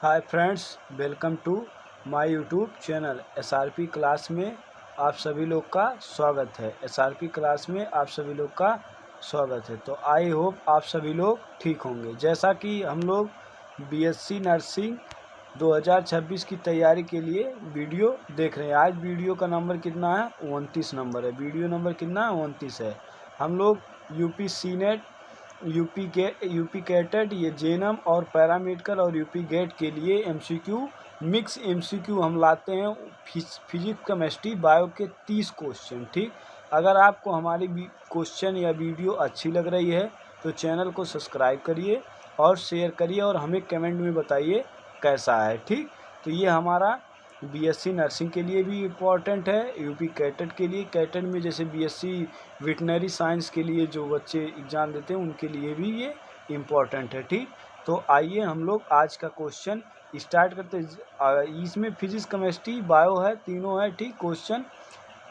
Hi friends, welcome to my YouTube channel SRP class में आप सभी लोग का स्वागत है। एसआरपी क्लास में आप सभी लोग का स्वागत है। तो आई होप आप सभी लोग ठीक होंगे। जैसा कि हम लोग बीएससी नर्सिंग 2026 की तैयारी के लिए वीडियो देख रहे हैं। आज वीडियो का नंबर कितना है? 29 नंबर है। वीडियो नंबर कितना है? 29 है। हम लोग यूपी सीनेट, यूपी कैटेट, ये जेनम और पैरामेडिकल और यूपी गेट के लिए एमसीक्यू, मिक्स एमसीक्यू हम लाते हैं। फिजिक्स, केमिस्ट्री, बायो के 30 क्वेश्चन। ठीक, अगर आपको हमारी क्वेश्चन या वीडियो अच्छी लग रही है तो चैनल को सब्सक्राइब करिए और शेयर करिए और हमें कमेंट में बताइए कैसा है। ठीक, तो ये हमारा बीएससी नर्सिंग के लिए भी इम्पॉर्टेंट है। यूपी कैटेट के लिए, कैटेट में जैसे बीएससी वेटनरी साइंस के लिए जो बच्चे एग्ज़ाम देते हैं उनके लिए भी ये इम्पॉर्टेंट है। ठीक, तो आइए हम लोग आज का क्वेश्चन स्टार्ट करते हैं। इसमें फिजिक्स, केमिस्ट्री, बायो है, तीनों है। ठीक, क्वेश्चन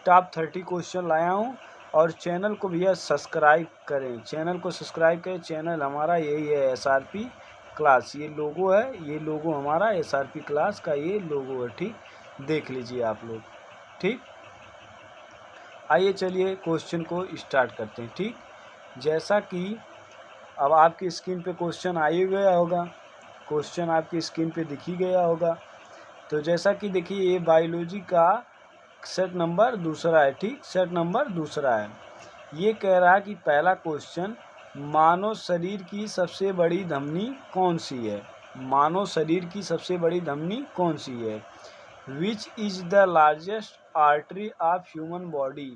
टॉप 30 क्वेश्चन लाया हूँ। और चैनल को भैया सब्सक्राइब करें, चैनल को सब्सक्राइब करें। चैनल हमारा यही है, एसआरपी क्लास। ये लोगो है, ये लोगो हमारा एसआरपी क्लास का ये लोगो है। ठीक, देख लीजिए आप लोग। ठीक, आइए चलिए क्वेश्चन को स्टार्ट करते हैं। ठीक, जैसा कि अब आपकी स्क्रीन पे क्वेश्चन आ ही गया होगा, क्वेश्चन आपकी स्क्रीन पे दिख ही गया होगा। तो जैसा कि देखिए, ये बायोलॉजी का सेट नंबर दूसरा है। ठीक, सेट नंबर दूसरा है। ये कह रहा है कि पहला क्वेश्चन, मानव शरीर की सबसे बड़ी धमनी कौन सी है? मानव शरीर की सबसे बड़ी धमनी कौन सी है? Which is the largest artery of human body?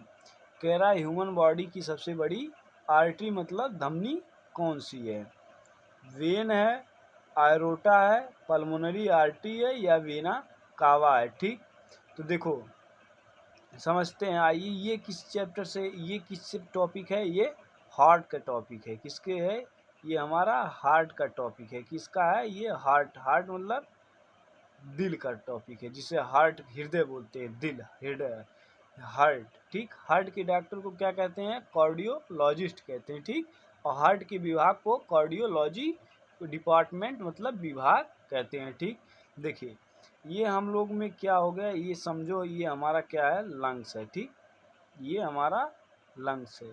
कह रहा है ह्यूमन बॉडी की सबसे बड़ी आर्टरी मतलब धमनी कौन सी है? वेन है, आयरोटा है, पल्मोनरी आर्टरी है या वेना कावा है? ठीक, तो देखो समझते हैं। आइए, ये किस चैप्टर से, ये किस टॉपिक है? ये हार्ट का टॉपिक है। किसके है? ये हमारा हार्ट का टॉपिक है। किसका है? ये हार्ट। हार्ट मतलब दिल का टॉपिक है, जिसे हार्ट, हृदय बोलते हैं। दिल, हृदय, हार्ट। ठीक, हार्ट के डॉक्टर को क्या कहते हैं? कार्डियोलॉजिस्ट कहते हैं। ठीक, और हार्ट के विभाग को कार्डियोलॉजी डिपार्टमेंट मतलब विभाग कहते हैं। ठीक, देखिए ये हम लोग में क्या हो गया, ये समझो, ये हमारा क्या है? लंग्स है। ठीक, ये हमारा लंग्स है।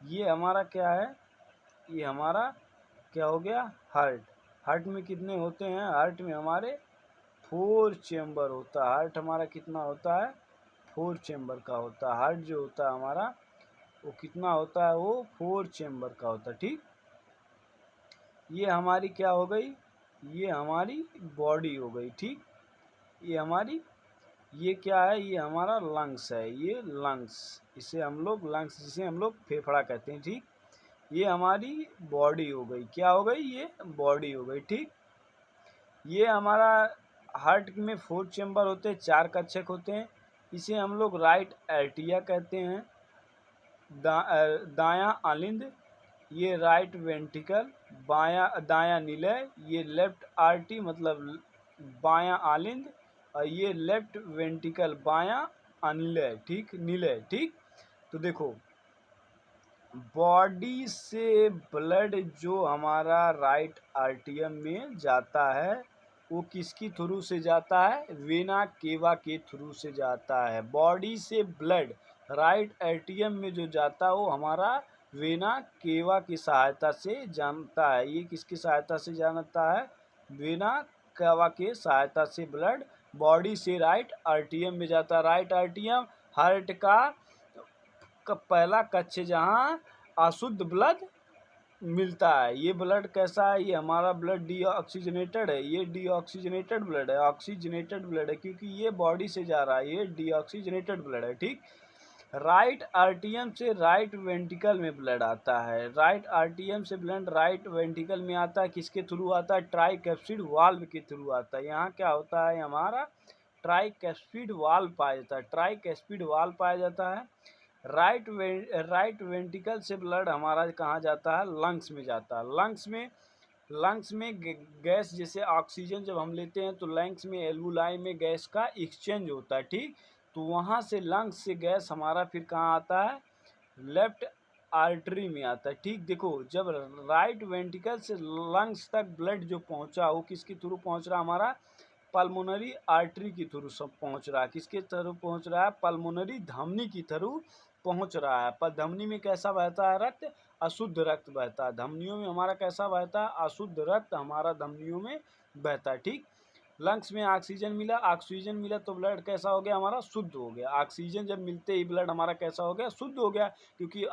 ये हमारा क्या है? ये हमारा क्या हो गया? हार्ट। हार्ट में कितने होते हैं? हार्ट में हमारे 4 चेम्बर होता है। हार्ट हमारा कितना होता है? 4 चेम्बर का होता है। हार्ट जो होता है हमारा वो कितना होता है? वो 4 चेम्बर का होता है। ठीक, ये हमारी क्या हो गई? ये हमारी बॉडी हो गई। ठीक, ये हमारी, ये क्या है? ये हमारा लंग्स है। ये लंग्स, इसे हम लोग लंग्स, जिसे हम लोग फेफड़ा कहते हैं। ठीक, ये हमारी बॉडी हो गई। क्या हो गई? ये बॉडी हो गई। ठीक, ये हमारा हार्ट में 4 चेम्बर होते हैं, 4 कक्षक होते हैं। इसे हम लोग राइट एर्टिया कहते हैं। दायां आलिंद, ये राइट वेंट्रिकल। दायां निलय, ये लेफ्ट आर्टी मतलब बायां आलिंद। और ये लेफ्ट वेंट्रिकल, बायां अनिलय। ठीक, निलय। ठीक, तो देखो, बॉडी से ब्लड जो हमारा राइट आर्टियम में जाता है वो किसकी थ्रू से जाता है? वेना केवा के थ्रू से जाता है। बॉडी से ब्लड राइट आर्टियम में जो जाता है वो हमारा वेना केवा की सहायता से जानता है। ये किसकी सहायता से जानता है? वेना केवा के सहायता से ब्लड बॉडी से राइट आर्टियम में जाता है। राइट आर्टियम हार्ट का पहला कक्ष जहाँ अशुद्ध ब्लड मिलता है। ये ब्लड कैसा है? ये हमारा ब्लड डीऑक्सीजनेटेड है। ये डीऑक्सीजनेटेड ब्लड है, ऑक्सीजनेटेड ब्लड है, क्योंकि ये बॉडी से जा रहा है। ये डीऑक्सीजनेटेड ब्लड है। ठीक, राइट आर्टियम से राइट वेंट्रिकल में ब्लड आता है। राइट आर्टियम से ब्लड राइट वेंट्रिकल में आता है। किसके थ्रू आता है? ट्राइकैप्सिड वाल्व के थ्रू आता है। यहाँ क्या होता है? हमारा ट्राइकैप्सिड वाल्व पाया जाता है। ट्राइकैप्सिड वाल्व पाया जाता है। राइट वेंट्रिकल से ब्लड हमारा कहाँ जाता है? लंग्स में जाता है। लंग्स में गैस, जैसे ऑक्सीजन जब हम लेते हैं तो लंग्स में एल्वुलाई में गैस का एक्सचेंज होता है। ठीक, तो वहाँ से लंग्स से गैस हमारा फिर कहाँ आता है? लेफ्ट आर्टरी में आता है। ठीक, देखो जब राइट वेंट्रिकल से लंग्स तक ब्लड जो पहुंचा वो किसके थ्रू पहुंच रहा, हमारा पल्मोनरी आर्टरी के थ्रू सब पहुंच रहा है। किसके थ्रू पहुंच रहा है, पल्मोनरी धमनी की थ्रू पहुंच रहा है। पर धमनी में कैसा बहता है रक्त, अशुद्ध रक्त बहता है। धमनियों में हमारा कैसा बहता है, अशुद्ध रक्त हमारा धमनियों में बहता है। ठीक, लंग्स में ऑक्सीजन मिला तो ब्लड कैसा हो गया, हमारा शुद्ध हो गया। ऑक्सीजन जब मिलते ही ब्लड हमारा कैसा हो गया, शुद्ध हो गया, क्योंकि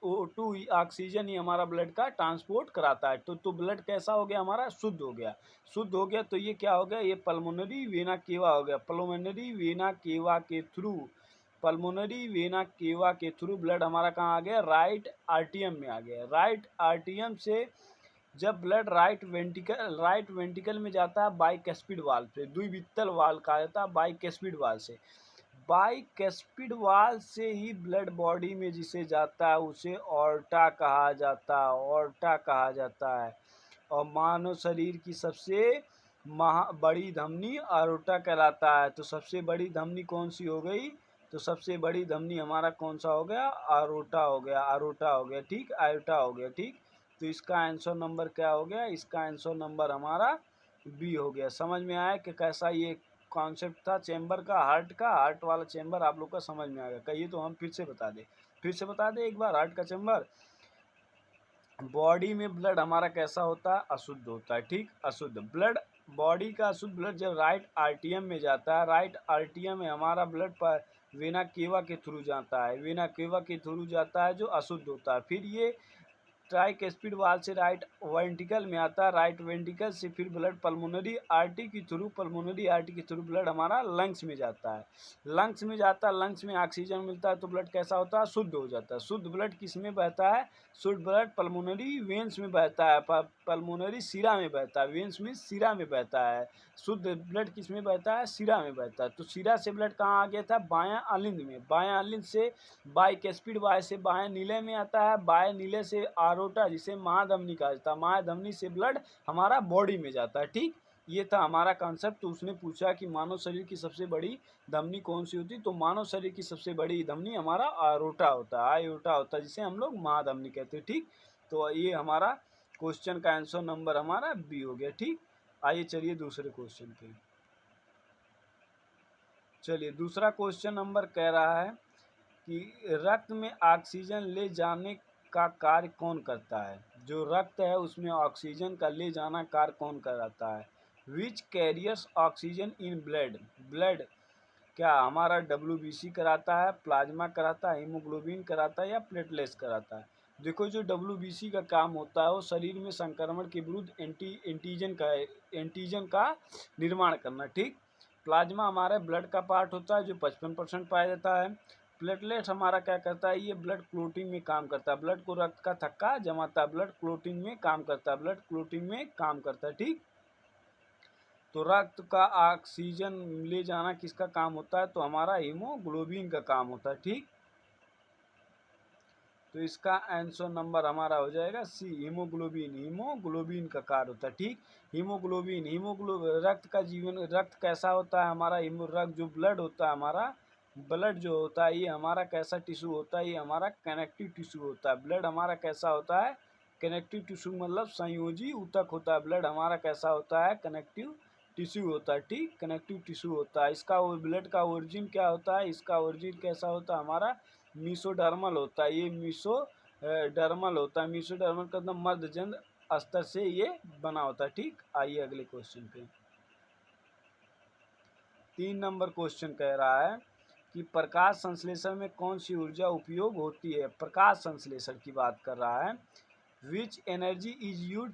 O2 ऑक्सीजन ही हमारा ब्लड का ट्रांसपोर्ट कराता है। तो ब्लड कैसा हो गया, हमारा शुद्ध हो गया। शुद्ध हो गया तो ये क्या हो गया, ये पल्मोनरी वेना केवा हो गया। पल्मोनरी वेना केवा के थ्रू, पल्मोनरी वेना केवा के थ्रू ब्लड हमारा कहाँ आ गया, राइट आर्टियम में आ गया। राइट आर्टियम से जब ब्लड राइट वेंट्रिकल में जाता है बाइकस्पिड वाल्व से, द्विवित्तल वाल्व कहा जाता है बाइकस्पिड वाल्व से। बाइकस्पिड वाल्व से ही ब्लड बॉडी में जिसे जाता है उसे ऑर्टा कहा जाता है, ऑर्टा कहा जाता है। और मानव शरीर की सबसे बड़ी धमनी आरोटा कहलाता है। तो सबसे बड़ी धमनी कौन सी हो गई, तो सबसे बड़ी धमनी हमारा कौन सा हो गया, आरोटा हो गया, आरोटा हो गया। ठीक, आयोटा हो गया। ठीक, तो इसका आंसर नंबर क्या हो गया, इसका आंसर नंबर हमारा बी हो गया। समझ में आया कि कैसा ये कॉन्सेप्ट था चैम्बर का, हार्ट वाला चैम्बर आप लोग का समझ में आ गया। कहिए तो हम फिर से बता दें एक बार। हार्ट का चैम्बर, बॉडी में ब्लड हमारा कैसा होता है, अशुद्ध होता है। ठीक, अशुद्ध ब्लड, बॉडी का अशुद्ध ब्लड जब राइट आर्टियम में जाता है, राइट आर्टियम में हमारा ब्लड पर वेना केवा के थ्रू जाता है, वेना केवा के थ्रू जाता है जो अशुद्ध होता है। फिर ये ट्राइकस्पिड वाल्व से राइट वेंट्रिकल में आता है, राइट वेंट्रिकल से फिर ब्लड पल्मोनरी आर्टरी के थ्रू ब्लड हमारा लंग्स में जाता है। लंग्स में जाता है, लंग्स में ऑक्सीजन मिलता है तो ब्लड कैसा होता है, शुद्ध हो जाता है। शुद्ध ब्लड किस में बहता है, शुद्ध ब्लड पल्मोनरी वेन्स में बहता है, पल्मोनरी सिरा में बहता है। वेन्स में सिरा में बहता है। शुद्ध ब्लड किस में बहता है, सिरा में बहता है। तो सिरा से ब्लड कहाँ आ गया था, बायां अलिंद में। बायां अलिंद से बाइकस्पिड वाल्व से बाएं नीले में आता है, बाएं नीले से आरोटा जिसे महाधमनी कहा जाता है, महाधमनी से ब्लड हमारा बॉडी में जाता है। ठीक, ये था हमारा कॉन्सेप्ट। तो उसने पूछा कि मानव शरीर की सबसे बड़ी धमनी कौन सी होती, तो मानव शरीर की सबसे बड़ी धमनी हमारा आरोटा होता है, आयोटा होता है, जिसे हम लोग महाधमनी कहते हैं। ठीक, तो ये हमारा क्वेश्चन का आंसर नंबर हमारा बी हो गया। ठीक, आइए चलिए दूसरे क्वेश्चन पे। चलिए दूसरा क्वेश्चन नंबर कह रहा है कि रक्त में ऑक्सीजन ले जाने का कार्य कौन करता है। जो रक्त है उसमें ऑक्सीजन का ले जाना कार्य कौन कराता है। विच कैरियर्स ऑक्सीजन इन ब्लड क्या हमारा WBC कराता है, प्लाज्मा कराता है, हीमोग्लोबिन कराता है या प्लेटलेट्स कराता है। देखो जो WBC का काम होता है वो शरीर में संक्रमण के विरुद्ध एंटीजन का निर्माण करना। ठीक, प्लाज्मा हमारे ब्लड का पार्ट होता है जो 55% पाया जाता है। प्लेटलेट हमारा क्या करता है, ये ब्लड क्लोटिंग में काम करता है, ब्लड को रक्त का थक्का जमाता है, ब्लड क्लोटिंग में काम करता है, ब्लड क्लोटिंग में काम करता है। ठीक, तो रक्त का ऑक्सीजन ले जाना किसका काम होता है, तो हमारा हीमोग्लोबिन का काम होता है। ठीक, तो इसका आंसर नंबर हमारा हो जाएगा सी, हीमोग्लोबिन का कार्य होता है। ठीक, हीमोग्लोबिन रक्त का जीवन, रक्त कैसा होता है हमारा, रक्त जो ब्लड होता है हमारा, ब्लड जो होता है ये हमारा कैसा टिश्यू होता है, ये हमारा कनेक्टिव टिश्यू होता है। ब्लड हमारा कैसा होता है, कनेक्टिव टिश्यू मतलब संयोजी ऊतक होता है। ब्लड हमारा कैसा होता है, कनेक्टिव टिश्यू होता है। ठीक, कनेक्टिव टिश्यू होता है। इसका ब्लड का ओरिजिन क्या होता है, इसका ओरिजिन कैसा होता है हमारा, मीसोडर्मल होता है। ये मीसोडर्मल होता है, मीसोडर्मल का मतलब मध्यजन स्तर से ये बना होता है। ठीक, आइए अगले क्वेश्चन पे। 3 नंबर क्वेश्चन कह रहा है कि प्रकाश संश्लेषण में कौन सी ऊर्जा उपयोग होती है। प्रकाश संश्लेषण की बात कर रहा है। Which energy is use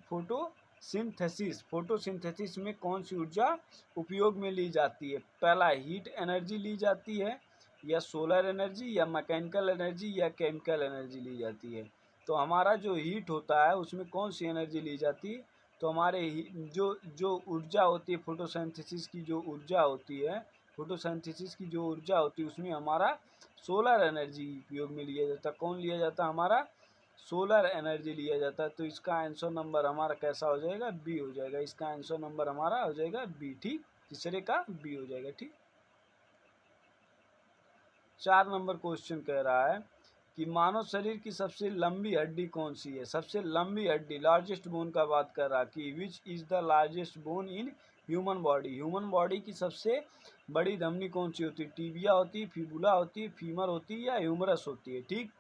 photosynthesis में कौन सी ऊर्जा उपयोग में ली जाती है। पहला हीट एनर्जी ली जाती है, या सोलर एनर्जी, या मैकेनिकल एनर्जी, या केमिकल एनर्जी ली जाती है। तो हमारा जो हीट होता है उसमें कौन सी एनर्जी ली जाती है, तो हमारे जो ऊर्जा होती है फोटोसिंथेसिस की जो ऊर्जा होती है, उसमें हमारा सोलर एनर्जी उपयोग में लिया जाता है। कौन लिया जाता है, हमारा सोलर एनर्जी लिया जाता है। तो इसका आंसर नंबर हमारा कैसा हो जाएगा, बी हो जाएगा। इसका आंसर नंबर हमारा हो जाएगा बी। ठीक, तीसरे का बी हो जाएगा। ठीक, 4 नंबर क्वेश्चन कह रहा है कि मानव शरीर की सबसे लंबी हड्डी कौन सी है। सबसे लंबी हड्डी, लार्जेस्ट बोन का बात कर रहा कि which is the largest bone in human body. Human body की सबसे बड़ी धमनी कौन सी होती है। टिबिया होती है, फिबुला होती है, फीमर होती है या ह्यूमरस होती है। ठीक,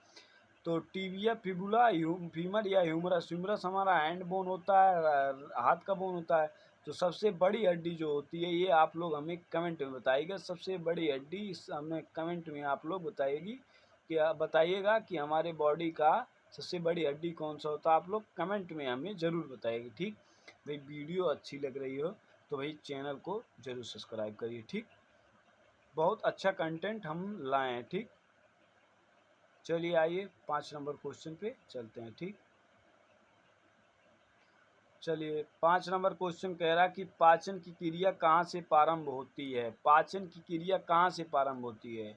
तो टिबिया, फिबुला, फीमर या ह्यूमरस। ह्यूमरस हमारा हैंड बोन होता है, हाथ का बोन होता है। तो सबसे बड़ी हड्डी जो होती है, ये आप लोग हमें कमेंट में बताइएगा। सबसे बड़ी हड्डी हमें कमेंट में आप लोग बताइएगा कि हमारे बॉडी का सबसे बड़ी हड्डी कौन सा होता है। आप लोग कमेंट में हमें ज़रूर बताइएगा। ठीक भाई, वीडियो अच्छी लग रही हो तो भाई चैनल को ज़रूर सब्सक्राइब करिए। ठीक, बहुत अच्छा कंटेंट हम लाए हैं। ठीक, चलिए आइए 5 नंबर क्वेश्चन पे चलते हैं। ठीक, चलिए 5 नंबर क्वेश्चन कह रहा कि पाचन की क्रिया कहाँ से प्रारंभ होती है। पाचन की क्रिया कहाँ से प्रारंभ होती है।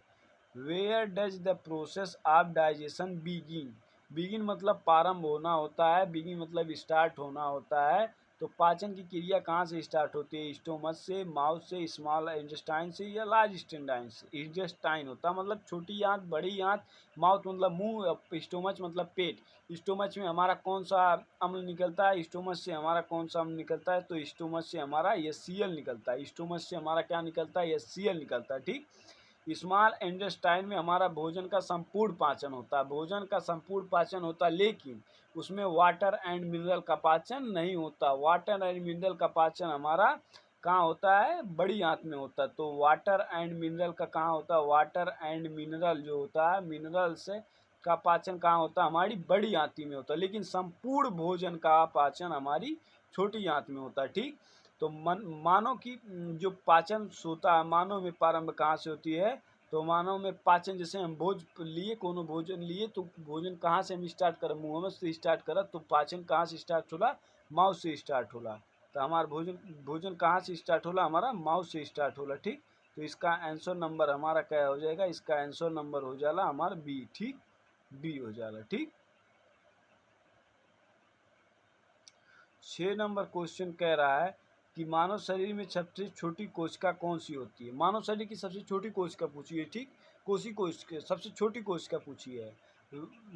Where does the process of digestion begin. Begin मतलब प्रारंभ होना होता है, बिगिन मतलब स्टार्ट होना होता है। तो पाचन की क्रिया कहाँ से स्टार्ट होती है। स्टोमच से, माउथ से, स्मॉल इंटेस्टाइन से या लार्ज इंटेस्टाइन से। इंटेस्टाइन होता है मतलब छोटी आंत, बड़ी आंत, माउथ मतलब मुंह, स्टोमच मतलब पेट। स्टोमच में हमारा कौन सा अम्ल निकलता है। स्टोमच से हमारा कौन सा अम्ल निकलता है। तो स्टोमच से हमारा HCl निकलता है। स्टोमच से हमारा क्या निकलता है, HCl निकलता है। ठीक, स्मॉल इंटेस्टाइन में हमारा भोजन का संपूर्ण पाचन होता है। भोजन का संपूर्ण पाचन होता है, लेकिन उसमें वाटर एंड मिनरल का पाचन नहीं होता। वाटर एंड मिनरल का पाचन हमारा कहाँ होता है, बड़ी आंत में होता है। तो वाटर एंड मिनरल का कहाँ होता है, वाटर एंड मिनरल जो होता है, मिनरल से का पाचन कहाँ होता है, हमारी बड़ी आंती में होता है। लेकिन संपूर्ण भोजन का पाचन हमारी छोटी आंत में होता है। ठीक, तो मानव की जो पाचन होता है, मानव में प्रारंभ कहाँ से होती है। तो मानव में पाचन, जैसे हम कोनो भोजन लिए तो भोजन कहाँ से हम स्टार्ट करें, मुँह से स्टार्ट करा तो पाचन कहाँ से स्टार्ट होला, माउथ से स्टार्ट होला। तो हमारा भोजन कहाँ से स्टार्ट होला, हमारा माउथ से स्टार्ट होला। ठीक, तो इसका आंसर नंबर हमारा क्या हो जाएगा, इसका आंसर नंबर हो जाला हमारा बी। ठीक, बी हो जाला। ठीक, 6 नंबर क्वेश्चन कह रहा है कि मानव शरीर में सबसे छोटी कोशिका कौन सी होती है। मानव शरीर की सबसे छोटी कोशिका पूछी है। ठीक, कोशिका सबसे छोटी कोशिका पूछी है।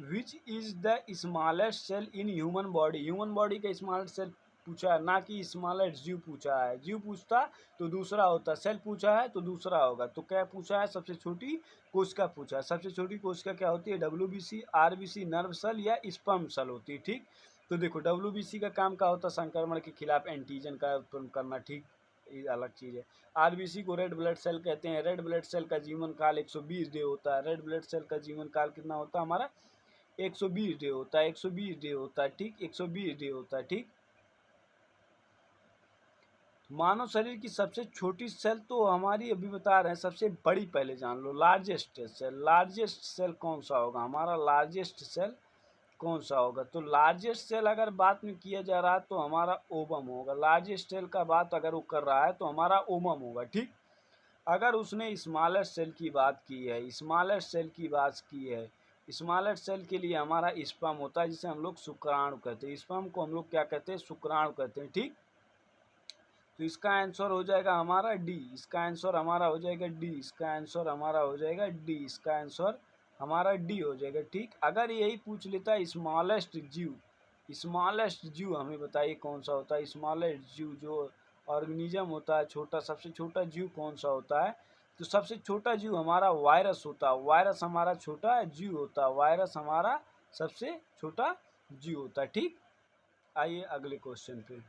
Which is the smallest cell in human body. Human body का स्मॉलेस्ट सेल पूछा है, ना कि स्मॉलेस्ट जीव पूछा है। जीव पूछता तो दूसरा होता, सेल पूछा है तो दूसरा होगा। तो क्या पूछा है, सबसे छोटी कोशिका पूछा है। सबसे छोटी कोशिका क्या होती है, WBC, RBC, नर्व सेल या स्पर्म सेल होती है। ठीक, तो देखो WBC का काम क्या होता है, संक्रमण के खिलाफ एंटीजन का उत्पन्न करना। ठीक, ये अलग चीज़ है। RBC को रेड ब्लड सेल कहते हैं। रेड ब्लड सेल का जीवन काल 120 डे होता है। रेड ब्लड सेल का जीवन काल कितना होता है हमारा, 120 डे होता है। 120 डे होता है। ठीक, 120 डे होता है। ठीक, मानव शरीर की सबसे छोटी सेल तो हमारी अभी बता रहे हैं, सबसे बड़ी पहले जान लो, लार्जेस्ट सेल। लार्जेस्ट सेल कौन सा होगा हमारा, लार्जेस्ट सेल कौन सा होगा। तो लार्जेस्ट सेल अगर बात में किया जा रहा है तो हमारा ओवम होगा। लार्जेस्ट सेल का बात अगर वो कर रहा है तो हमारा ओवम होगा। ठीक, अगर उसने स्मॉलेस्ट सेल की बात की है, स्मॉलेस्ट सेल की बात की है, स्मॉलेस्ट सेल के लिए हमारा स्पर्म होता है, जिसे हम लोग शुक्राणु कहते हैं। स्पर्म को हम लोग क्या कहते हैं, शुक्राणु कहते हैं। ठीक, तो इसका आंसर हो जाएगा हमारा डी। इसका आंसर हमारा हो जाएगा डी। इसका आंसर हमारा हो जाएगा डी। इसका आंसर हमारा डी हो जाएगा। ठीक, अगर यही पूछ लेता है स्मॉलेस्ट जीव, स्मॉलेस्ट जीव हमें बताइए कौन सा होता है। स्मॉलेस्ट जीव जो ऑर्गेनिज्म होता है, छोटा, सबसे छोटा जीव कौन सा होता है। तो सबसे छोटा जीव हमारा वायरस होता है। वायरस हमारा छोटा जीव होता है। वायरस हमारा सबसे छोटा जीव होता है। ठीक, आइए अगले क्वेश्चन पे।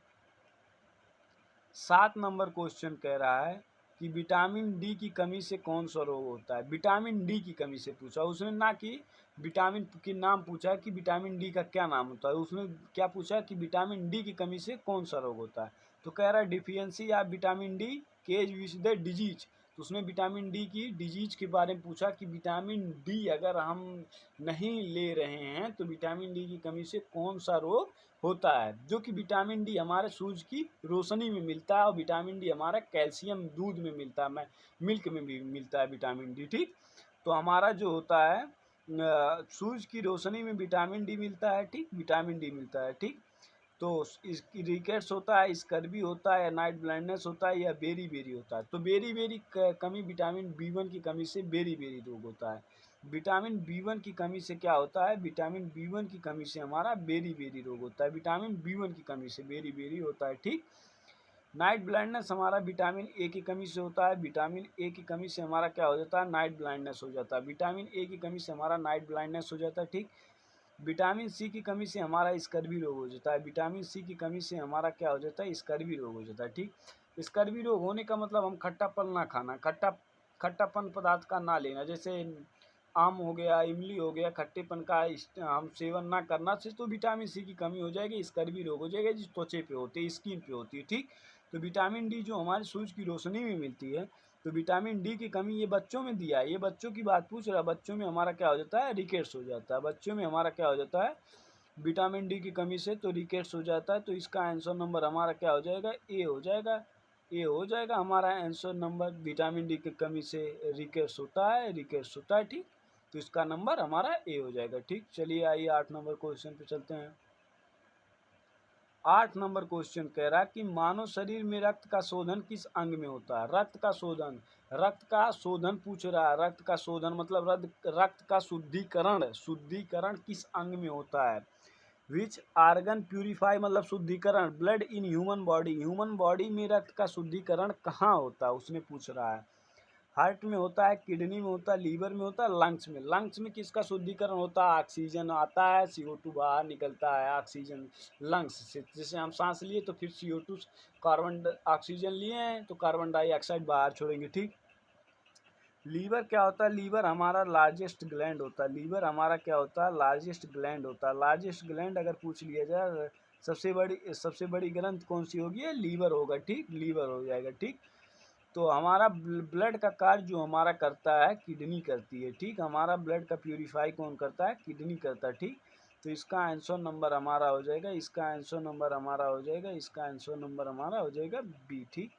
7 नंबर क्वेश्चन कह रहा है कि विटामिन डी की कमी से कौन सा रोग होता है। विटामिन डी की कमी से पूछा उसने, ना कि विटामिन के नाम पूछा कि विटामिन डी का क्या नाम होता है। उसने क्या पूछा कि विटामिन डी की कमी से कौन सा रोग होता है। तो कह रहा है deficiency of vitamin D causes which the disease. तो उसने विटामिन डी की डिजीज के बारे में पूछा कि विटामिन डी अगर हम नहीं ले रहे हैं तो विटामिन डी की कमी से कौन सा रोग होता है। जो कि विटामिन डी हमारे सूरज की रोशनी में मिलता है, और विटामिन डी हमारा कैल्शियम दूध में मिलता है, मिल्क में भी मिलता है विटामिन डी। ठीक, तो हमारा जो होता है सूरज की रोशनी में विटामिन डी मिलता है। ठीक, विटामिन डी मिलता है। ठीक, तो इसकी रिकेट्स होता है, स्कर्वी होता है, या नाइट ब्लाइंडनेस होता है, या बेरी बेरी होता है। तो बेरी बेरी कमी, विटामिन B1 की कमी से बेरी बेरी रोग होता है। विटामिन B1 की कमी से क्या होता है, विटामिन B1 की कमी से हमारा बेरी बेरी रोग होता है, विटामिन B1 की कमी से बेरी बेरी होता है, ठीक। नाइट ब्लाइंडनेस हमारा विटामिन ए की कमी से होता है, विटामिन ए की कमी से हमारा क्या हो जाता है, नाइट ब्लाइंडनेस हो जाता है, विटामिन ए की कमी से हमारा नाइट ब्लाइंडनेस हो जाता है, ठीक। विटामिन सी की कमी से हमारा स्कर्वी रोग हो जाता है, विटामिन सी की कमी से हमारा क्या हो जाता है, स्कर्वी रोग हो जाता है, ठीक। स्कर्वी रोग होने का मतलब हम खट्टापन ना खाना, खट्टापन पदार्थ का ना लेना, जैसे आम हो गया, इमली हो गया, खट्टेपन का हम सेवन ना करना से तो विटामिन सी की कमी हो जाएगी, स्कर्वी रोग हो जाएगा, जो त्वचे पे होती है, स्किन पे होती है, ठीक। तो विटामिन डी जो हमारे सूरज की रोशनी में मिलती है, तो विटामिन डी की कमी ये बच्चों में दिया है, ये बच्चों की बात पूछ रहा है, बच्चों में हमारा क्या हो जाता है, रिकेट्स हो जाता है, बच्चों में हमारा क्या हो जाता है, विटामिन डी की कमी से तो रिकेट्स हो जाता है। तो इसका आंसर नंबर हमारा क्या हो जाएगा, ए हो जाएगा, ए हो जाएगा हमारा आंसर नंबर। विटामिन डी की कमी से रिकेट्स होता है, रिकेट्स होता है, ठीक। तो इसका नंबर हमारा ए हो जाएगा, ठीक। चलिए आइए 8 नंबर क्वेश्चन पे चलते हैं। 8 नंबर क्वेश्चन कह रहा है कि मानव शरीर में रक्त का शोधन किस अंग में होता है, रक्त का शोधन, रक्त का शोधन पूछ रहा है, रक्त का शोधन मतलब रक्त का शुद्धिकरण, शुद्धिकरण किस अंग में होता है। विच आर्गन प्यूरिफाई मतलब शुद्धिकरण blood in human body, human body में रक्त का शुद्धिकरण कहाँ होता है, उसने पूछ रहा है। हार्ट में होता है, किडनी में होता है, लीवर में होता है, लंग्स में। लंग्स में किसका शुद्धिकरण होता है, ऑक्सीजन आता है, CO2 बाहर निकलता है, ऑक्सीजन लंग्स से, जैसे हम सांस लिए तो फिर CO2 कार्बन ऑक्सीजन लिए हैं तो कार्बन डाइऑक्साइड बाहर छोड़ेंगे, ठीक। लीवर क्या होता है, लीवर हमारा लार्जेस्ट ग्लैंड होता है, लीवर हमारा क्या होता है, लार्जेस्ट ग्लैंड होता है। लार्जेस्ट ग्लैंड अगर पूछ लिया जाए सबसे बड़ी ग्रंथ कौन सी होगी, लीवर होगा, ठीक, लीवर हो जाएगा, ठीक। तो हमारा ब्लड का कार्य जो हमारा करता है किडनी करती है, ठीक। हमारा ब्लड का प्यूरिफाई कौन करता है, किडनी करता है, ठीक। तो इसका आंसर नंबर हमारा हो जाएगा, इसका आंसर नंबर हमारा हो जाएगा, इसका आंसर नंबर हमारा हो जाएगा बी, ठीक,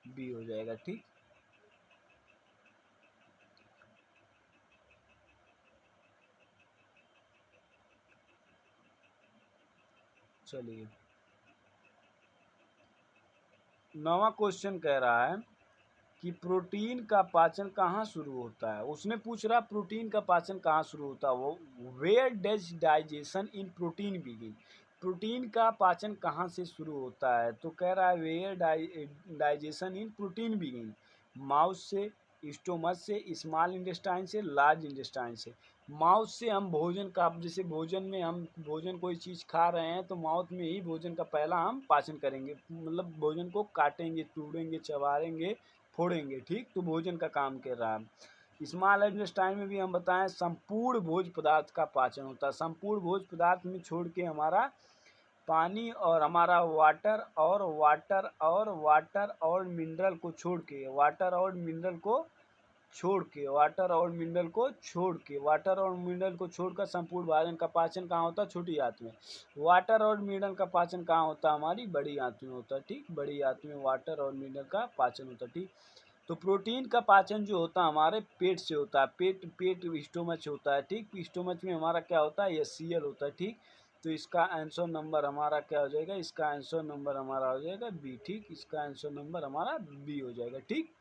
बी हो जाएगा, ठीक। चलिए 9वां क्वेश्चन कह रहा है कि प्रोटीन का पाचन कहाँ शुरू होता है, उसने पूछ रहा प्रोटीन का पाचन कहाँ शुरू होता है, वो where does digestion in protein begin, protein का पाचन कहाँ से शुरू होता है। तो कह रहा है where digestion in protein begin, mouth से, स्टोमच से, स्मॉल इंटेस्टाइन से, लार्ज इंटेस्टाइन से। माउथ से हम भोजन का, जैसे भोजन में हम भोजन कोई चीज़ खा रहे हैं तो माउथ में ही भोजन का पहला हम पाचन करेंगे, मतलब भोजन को काटेंगे, तोड़ेंगे, चबाएंगे, फोड़ेंगे, ठीक। तो भोजन का काम कर रहा है। स्मॉल इंटेस्टाइन में भी हम बताएं संपूर्ण भोज पदार्थ का पाचन होता है, संपूर्ण भोज पदार्थ में छोड़ के हमारा पानी और हमारा वाटर और मिनरल को छोड़ के, वाटर और मिनरल को छोड़कर संपूर्ण भोजन का पाचन कहाँ होता है, छोटी आंत में। वाटर और मिनरल का पाचन कहाँ होता है, हमारी बड़ी आंत में होता है, ठीक। बड़ी आंत में वाटर और मिनरल का पाचन होता है, ठीक। तो प्रोटीन का पाचन जो होता है हमारे पेट से होता है, पेट पेट स्टोमच होता है, ठीक। स्टोमच में हमारा क्या होता है, HCl होता है, ठीक। तो इसका आंसर नंबर हमारा क्या हो जाएगा, इसका आंसर नंबर हमारा हो जाएगा बी, ठीक। इसका आंसर नंबर हमारा बी हो जाएगा, ठीक।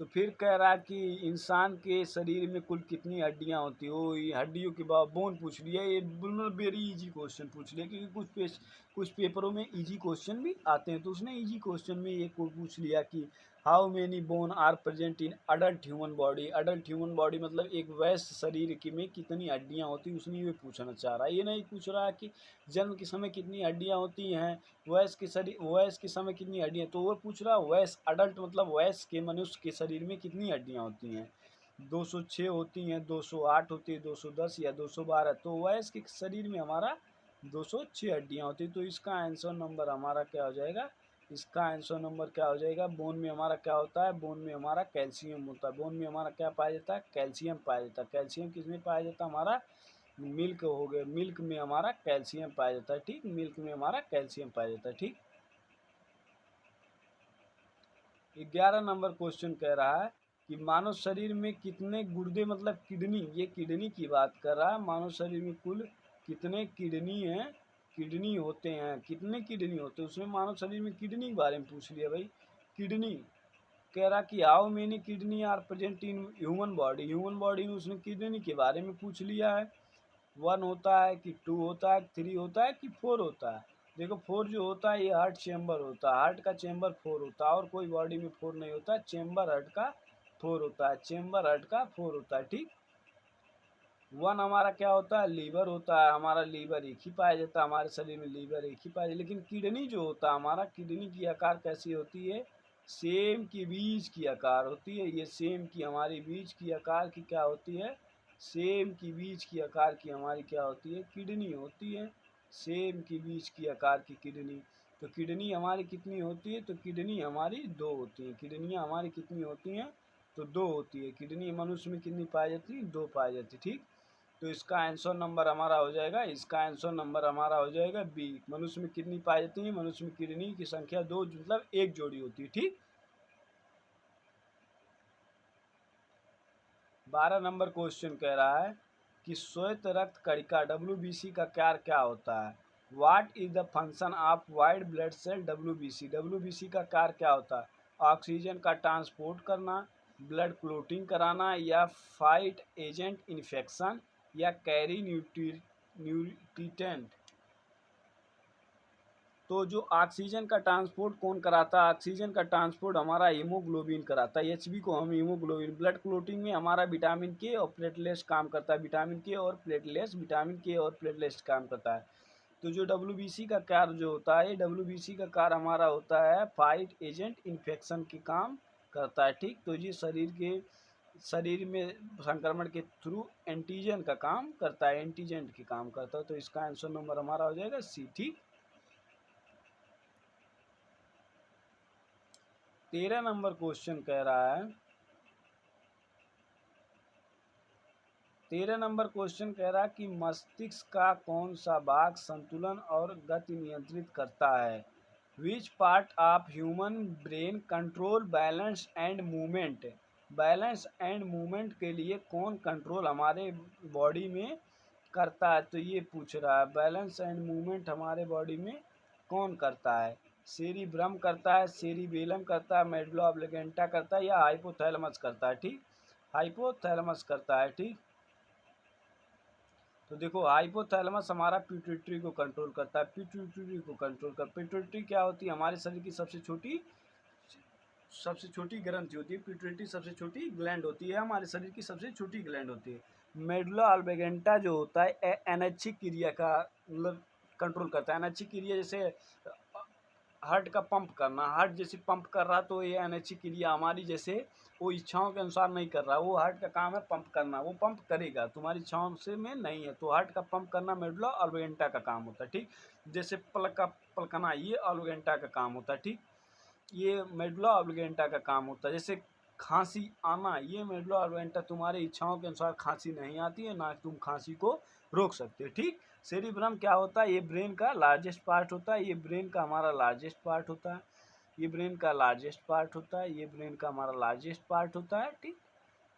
तो फिर कह रहा है कि इंसान के शरीर में कुल कितनी हड्डियां होती है, वो ये हड्डियों के बाद बोन पूछ लिया, ये बिल्कुल वेरी इजी क्वेश्चन पूछ लिया, क्योंकि कुछ पेपरों में इजी क्वेश्चन भी आते हैं, तो उसने इजी क्वेश्चन में ये पूछ लिया कि how many bone are present in adult human body, adult human body मतलब एक वयस्क शरीर की में कितनी हड्डियां होती हैं, उसने ये पूछना चाह रहा है। ये नहीं पूछ रहा है कि जन्म के समय कितनी हड्डियां होती हैं, वयस्क के समय कितनी हड्डियां, तो वो पूछ रहा है वयस्क, अडल्ट मतलब वयस्क के मनुष्य के शरीर में कितनी हड्डियां होती हैं। 206 होती हैं, 208 होती है, 210 या 212। तो वयस्क के शरीर में हमारा 206 हड्डियां होती, तो इसका आंसर नंबर हमारा क्या हो जाएगा, इसका आंसर नंबर क्या हो जाएगा। बोन में हमारा क्या होता है, बोन में हमारा कैल्शियम होता है, बोन में हमारा क्या पाया जाता है, कैल्शियम पाया जाता है। कैल्शियम किसमें पाया जाता है, हमारा मिल्क हो गया, मिल्क में हमारा कैल्शियम पाया जाता है, ठीक। मिल्क में हमारा कैल्शियम पाया जाता है, ठीक। 11 नंबर क्वेश्चन कह रहा है कि मानव शरीर में कितने गुर्दे मतलब किडनी, ये किडनी की बात कर रहा है, मानव शरीर में कुल कितने किडनी हैं, किडनी होते हैं, कितने किडनी होते हैं, उसमें मानव शरीर में किडनी के बारे में पूछ लिया भाई, किडनी। कह रहा कि how many kidney are present in human body में उसने किडनी के बारे में पूछ लिया है। 1 होता है कि 2 होता है, 3 होता है कि 4 होता है। देखो 4 जो होता है ये हार्ट चेम्बर होता है, हार्ट का चेम्बर 4 होता है, और कोई बॉडी में 4 नहीं होता, चेम्बर हार्ट का 4 होता है, चेम्बर हार्ट का 4 होता है। ठीक, 1 हमारा क्या होता है, लीवर होता है, हमारा लीवर एक ही पाया जाता है, हमारे शरीर में लीवर एक ही पाया जाता है। लेकिन किडनी जो होता है हमारा, किडनी की आकार कैसी होती है, सेम की बीज की आकार होती है। ये सेम की हमारी बीज की आकार की क्या होती है, सेम की बीज की आकार की हमारी क्या होती है, किडनी होती है। सेम की बीज की आकार की किडनी। तो किडनी हमारी कितनी होती है, तो किडनी हमारी 2 होती है। किडनियाँ हमारी कितनी होती हैं, तो 2 होती है। किडनी मनुष्य में कितनी पाई जाती है, 2 पाई जाती है। ठीक, तो इसका आंसर नंबर हमारा हो जाएगा, इसका आंसर नंबर हमारा हो जाएगा बी। मनुष्य में कितनी पाई जाती है, मनुष्य में किडनी की संख्या 2 मतलब 1 जोड़ी होती है। ठीक, 12 नंबर क्वेश्चन कह रहा है कि श्वेत रक्त कणिका WBC का कार्य क्या होता है। What is the function of white blood cell WBC। WBC का कार्य क्या होता है, ऑक्सीजन का ट्रांसपोर्ट करना, ब्लड क्लोटिंग कराना, या फाइट एजेंट इन्फेक्शन, या कैरी न्यूट्रिएंट। तो जो ऑक्सीजन का ट्रांसपोर्ट कौन कराता है, ऑक्सीजन का ट्रांसपोर्ट हमारा हीमोग्लोबिन कराता है। एचबी को हम हीमोग्लोबिन, ब्लड क्लोटिंग में हमारा विटामिन के और प्लेटलेट्स काम करता है, विटामिन के और प्लेटलेट्स, विटामिन के और प्लेटलेट्स काम करता है। तो जो WBC का कार्य जो होता है, WBC का कार्य हमारा होता है फाइट एजेंट इन्फेक्शन के काम करता है। ठीक, तो ये शरीर में संक्रमण के थ्रू एंटीजन का काम करता है, एंटीजेंट के काम करता है। तो इसका आंसर नंबर हमारा हो जाएगा सी। ठीक, 13 नंबर क्वेश्चन कह रहा है, 13 नंबर क्वेश्चन कह रहा है कि मस्तिष्क का कौन सा भाग संतुलन और गति नियंत्रित करता है। Which part of human brain control balance and movement. Balance and movement के लिए कौन कंट्रोल हमारे बॉडी में करता है, तो ये पूछ रहा है बैलेंस एंड मूवमेंट हमारे बॉडी में कौन करता है। सेरिब्रम करता है, सेरिबेलम करता है, मेडुला ऑब्लिगेंटा करता है, या हाइपोथैलेमस करता है। ठीक, हाइपोथैलेमस करता है। ठीक, तो देखो हाइपोथैलेमस हमारा पिट्यूटरी को कंट्रोल करता है, पिट्यूटरी को कंट्रोल कर, पिट्यूटरी क्या होती है, हमारे शरीर की सबसे छोटी ग्रंथि होती है। पिट्यूटरी सबसे छोटी ग्लैंड होती है, हमारे शरीर की सबसे छोटी ग्लैंड होती है। मेडुला ऑब्लिगेंटा जो होता है अनैच्छिक क्रिया का मतलब कंट्रोल करता है। अनैच्छिक क्रिया जैसे हार्ट का पंप करना, हार्ट जैसे पंप कर रहा, तो ये अनैच्छिक क्रिया हमारी जैसे वो इच्छाओं के अनुसार नहीं कर रहा, वो हार्ट का काम है पंप करना, वो पंप करेगा, तुम्हारी इच्छाओं से में नहीं है, तो हार्ट का पंप करना मेडुला ऑब्लिगेंटा का काम होता है। ठीक, जैसे पलक का पलकना ये ऑब्लिगेंटा का काम होता है। ठीक, ये मेडुला ऑब्लिगेंटा का काम होता है। जैसे खांसी आना, ये मेडुला ऑब्लिगेंटा, तुम्हारी इच्छाओं के अनुसार खांसी नहीं आती है, ना तुम खांसी को रोक सकते। ठीक, सेरिब्रम क्या होता है, ये ब्रेन का लार्जेस्ट पार्ट होता है, ये ब्रेन का हमारा लार्जेस्ट पार्ट होता है, ये ब्रेन का लार्जेस्ट पार्ट होता है, ये ब्रेन का हमारा लार्जेस्ट पार्ट होता है। ठीक,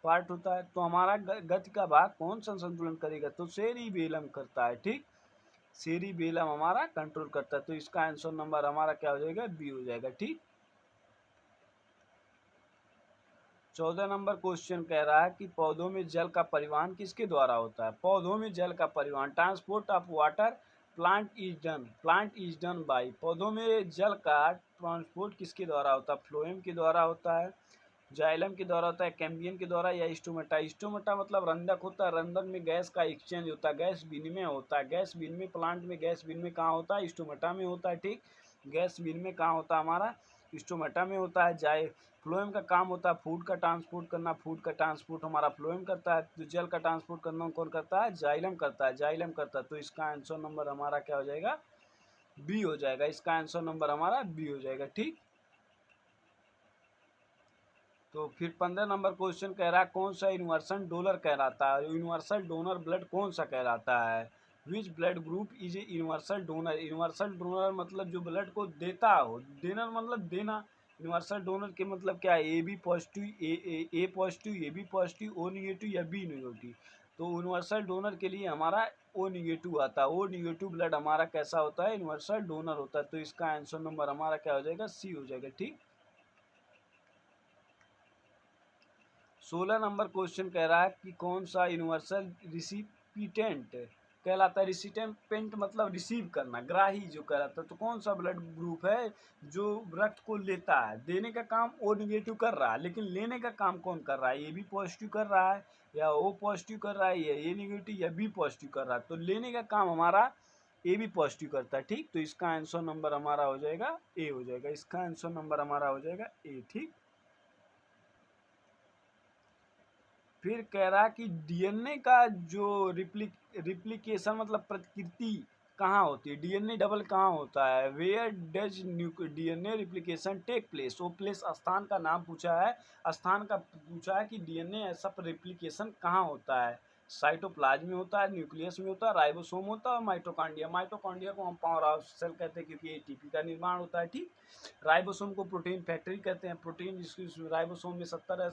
पार्ट होता है। तो हमारा गति का भाग कौन सा संतुलन करेगा, तो सेरिबेलम करता है। ठीक, सेरिबेलम हमारा कंट्रोल करता है। तो इसका आंसर नंबर हमारा क्या हो जाएगा, बी हो जाएगा। ठीक, 14 नंबर क्वेश्चन कह रहा है कि पौधों में जल का परिवहन किसके द्वारा होता है। पौधों में जल का परिवहन, transport of water plant is done by. पौधों में जल का ट्रांसपोर्ट किसके द्वारा होता है, फ्लोएम के द्वारा होता है, जाइलम के द्वारा होता है, कैम्बियम के द्वारा, या स्टोमेटा। स्टोमेटा मतलब रंधक होता है, रंधक में गैस का एक्सचेंज होता है, गैस विनिमय होता है। गैस विनिमय प्लांट में गैस विनिमय कहाँ होता है, स्टोमेटा में होता है। ठीक, गैस विनिमय कहाँ होता है, हमारा स्टोमेटा में होता है। जाए फ्लोएम का काम होता है फूड का ट्रांसपोर्ट करना, फूड का ट्रांसपोर्ट हमारा फ्लोएम करता है। तो जल का ट्रांसपोर्ट करना कौन करता है, जाइलम करता है, जाइलम करता है। तो इसका आंसर नंबर हमारा क्या हो जाएगा, बी हो जाएगा। इसका आंसर नंबर हमारा बी हो जाएगा। ठीक, तो फिर 15 नंबर क्वेश्चन कह रहा है कौन सा यूनिवर्सल डोनर कहलाता है। यूनिवर्सल डोनर ब्लड कौन सा कहलाता है। Which blood group is a universal donor. Universal donor मतलब जो ब्लड को देता हो, डोनर मतलब देना। यूनिवर्सल डोनर के मतलब क्या है, A B positive, A positive, A B positive, O negative या बी निगेटिव। तो यूनिवर्सल डोनर के लिए हमारा ओ निगेटिव आता है। ओ निगेटिव ब्लड हमारा कैसा होता है, यूनिवर्सल डोनर होता है। तो इसका आंसर नंबर हमारा क्या हो जाएगा, सी हो जाएगा। ठीक, 16 नंबर क्वेश्चन कह रहा है कि कौन सा यूनिवर्सल रिसिपिटेंट कहलाता है। रिसिपिटेंट मतलब रिसीव करना, ग्राही जो कहलाता है। तो कौन सा ब्लड ग्रुप है जो रक्त को लेता है? देने का काम ओ निगेटिव कर रहा है, लेकिन लेने का काम कौन कर रहा है? ए बी पॉजिटिव कर रहा है, या ओ पॉजिटिव कर रहा है, या ए निगेटिव, या बी पॉजिटिव कर रहा है। तो लेने का काम हमारा ए बी पॉजिटिव करता है, ठीक। तो इसका आंसर नंबर हमारा हो जाएगा ए हो जाएगा, इसका आंसर नंबर हमारा हो जाएगा ए, ठीक। फिर कह रहा कि डीएनए का जो रिप्लिकेशन मतलब प्रतिकृति कहाँ होती है? डीएनए डबल कहाँ होता है? Where does DNA replication take place? वो प्लेस स्थान का नाम पूछा है, स्थान का पूछा है कि डीएनए ऐसा रिप्लिकेशन कहाँ होता है। साइटोप्लाज्म में होता है, न्यूक्लियस में होता है, राइबोसोम होता है और माइटोकॉन्ड्रिया। माइटोकॉन्ड्रिया को हम पावर हाउस सेल कहते हैं क्योंकि एटीपी का निर्माण होता है, ठीक। राइबोसोम को प्रोटीन फैक्ट्री कहते हैं। प्रोटीन जिसकी राइबोसोम में 70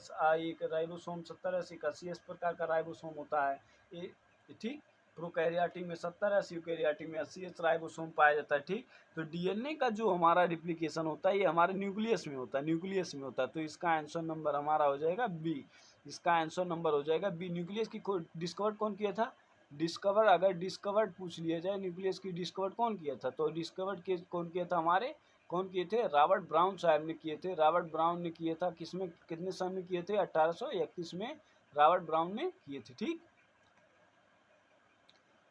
से 80 प्रकार का राइबोसोम होता है, ये ठीक। प्रोकैरियोटिक में 70 यूकैरियोटिक में 80 राइबोसोम पाया जाता है, ठीक। तो डीएनए का जो हमारा रिप्लिकेशन होता है ये हमारे न्यूक्लियस में होता है, न्यूक्लियस में होता है। तो इसका आंसर नंबर हमारा हो जाएगा बी, इसका आंसर नंबर हो जाएगा बी। न्यूक्लियस की डिस्कवर कौन किया था? डिस्कवर, अगर डिस्कवर्ड पूछ लिया जाए न्यूक्लियस की डिस्कवर्ड कौन किया था, तो डिस्कवर्ड के कौन किया था? हमारे कौन किए थे? रॉबर्ट ब्राउन साहब ने किए थे। रॉबर्ट ब्राउन ने किए था, किसमें, कितने सन में किए थे? 1831 में रॉबर्ट ब्राउन ने किए थे, ठीक।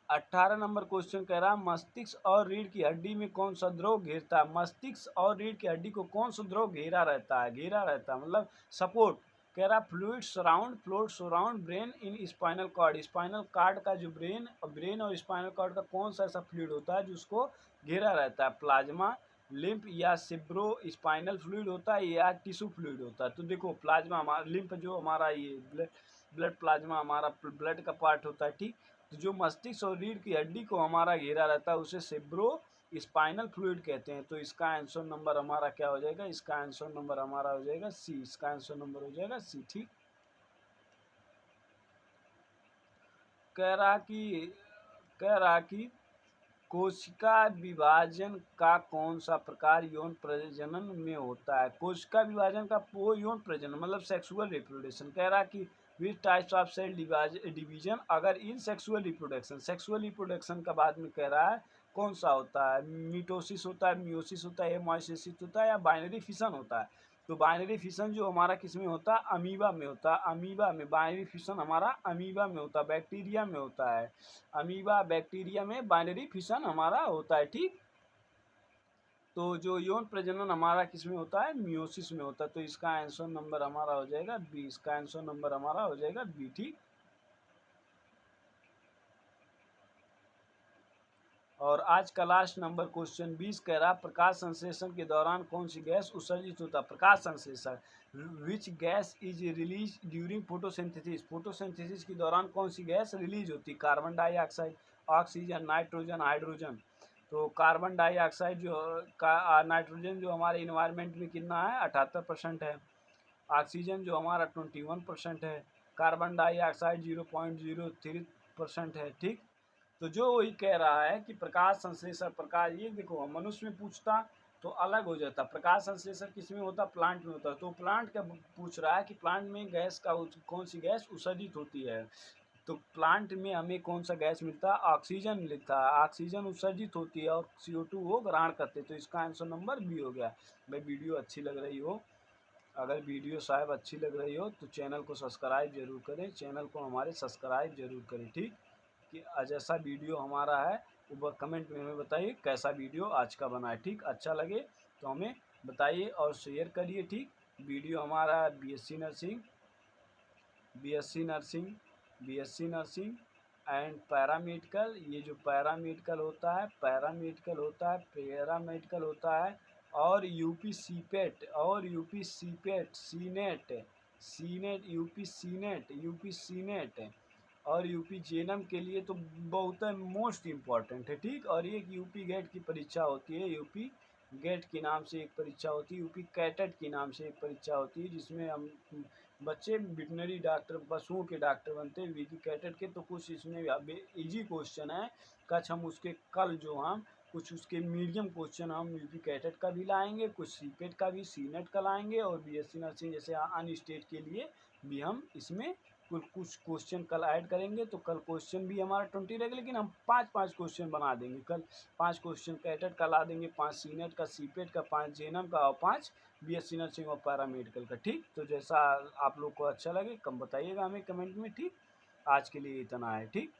18 नंबर क्वेश्चन कह रहा है मस्तिष्क और रीढ़ की हड्डी में कौन सा द्रव घेरता है? मस्तिष्क और रीढ़ की हड्डी को कौन सा द्रव घेरा रहता है? घेरा रहता है मतलब सपोर्ट। कह रहा fluid surround brain in spinal cord. Spinal cord का जो ब्रेन और स्पाइनल कॉर्ड का कौन सा ऐसा फ्लूइड होता है जो उसको घेरा रहता है? प्लाज्मा, लिम्फ या सिब्रो स्पाइनल फ्लूइड होता है, या टिश्यू फ्लूइड होता है? तो देखो प्लाज्मा हमारा, लिम्फ जो हमारा ये ब्लड प्लाज्मा हमारा ब्लड का पार्ट होता है, ठीक। तो जो मस्तिष्क और रीढ़ की हड्डी को हमारा घेरा रहता है उसे सेब्रो स्पाइनल फ्लूइड कहते हैं। तो इसका आंसर नंबर हमारा क्या हो जाएगा? इसका आंसर नंबर हमारा हो जाएगा सी, इसका आंसर नंबर हो जाएगा सी, ठीक। कह रहा कि कह रहा कि कोशिका विभाजन का कौन सा प्रकार यौन प्रजनन में होता है? कोशिका विभाजन का वो यौन प्रजनन मतलब सेक्सुअल रिप्रोडक्शन। कह रहा कि which types of cell division occur in sexual reproduction का बाद में कह रहा है कौन सा होता है? मिटोसिस होता है, मियोसिस होता है, हेमोसिस होता है, या बाइनरी फिशन होता है? तो बाइनरी फिशन जो हमारा किस में होता है? अमीबा में होता है। अमीबा में बाइनरी फिशन हमारा अमीबा में होता है, बैक्टीरिया में होता है। अमीबा बैक्टीरिया में बाइनरी फिशन हमारा होता है, ठीक। तो जो यौन प्रजनन हमारा किसमें होता है? मियोसिस में होता है। तो इसका आंसर नंबर हमारा हो जाएगा बी, इसका आंसर नंबर हमारा हो जाएगा बी, ठीक। और आज का लास्ट नंबर क्वेश्चन 20 कह रहा प्रकाश संश्लेषण के दौरान कौन सी गैस उत्सर्जित होता है? प्रकाश संश्लेषण which gas is release during photosynthesis. Photosynthesis के दौरान कौन सी गैस रिलीज होती है? Carbon dioxide, oxygen, nitrogen, hydrogen. तो कार्बन डाइऑक्साइड जो का नाइट्रोजन जो हमारे इन्वायरमेंट में कितना है? 78% है। ऑक्सीजन जो हमारा 21% है। कार्बन डाइऑक्साइड 0.03% है, ठीक। तो जो वही कह रहा है कि प्रकाश संश्लेषण, प्रकाश, ये देखो मनुष्य में पूछता तो अलग हो जाता। प्रकाश संश्लेषण किस में होता? प्लांट में होता। तो प्लांट का पूछ रहा है कि प्लांट में गैस का कौन सी गैस उत्सर्जित होती है? तो प्लांट में हमें कौन सा गैस मिलता है? ऑक्सीजन मिलता है। ऑक्सीजन उत्सर्जित होती है और CO2 वो ग्रहण करते। तो इसका आंसर नंबर बी हो गया। भाई वीडियो अच्छी लग रही हो, अगर वीडियो साहब अच्छी लग रही हो तो चैनल को सब्सक्राइब जरूर करें, चैनल को हमारे सब्सक्राइब जरूर करें, ठीक। कि जैसा वीडियो हमारा है वो कमेंट में हमें बताइए कैसा वीडियो आज का बना है, ठीक। अच्छा लगे तो हमें बताइए और शेयर करिए, ठीक। वीडियो हमारा बीएससी नर्सिंग एंड पैरामेडिकल, ये जो पैरामेडिकल होता है और यूपी सीपेट सीनेट और यूपी जेनम के लिए तो बहुत मोस्ट इम्पॉर्टेंट है, ठीक। और एक यूपी गेट की परीक्षा होती है, यूपी गेट के नाम से एक परीक्षा होती है, यूपी कैटेट के नाम से एक परीक्षा होती है, जिसमें हम बच्चे वेटनरी डॉक्टर, पशुओं के डॉक्टर बनते हैं वीकी कैटेट के। तो कुछ इसमें इजी क्वेश्चन है कछ हम उसके कल जो हम कुछ उसके मीडियम क्वेश्चन हम यूपी कैटेट का भी लाएंगे, कुछ सीपेट का भी, सीनेट का लाएंगे और बीएससी नर्सिंग जैसे अन्य स्टेट के लिए भी हम इसमें कुछ क्वेश्चन कल ऐड करेंगे। तो कल क्वेश्चन भी हमारा 20 रहेगा, लेकिन हम 5-5 क्वेश्चन बना देंगे कल। 5 क्वेश्चन कैटेट का ला देंगे, 5 सीनेट का, सीपेट का, 5 जेएनएम का और 5 बीएससी नर्सिंग और पैरामेडिकल का। ठीक, तो जैसा आप लोग को अच्छा लगे कम बताइएगा हमें कमेंट में। ठीक, आज के लिए इतना है। ठीक।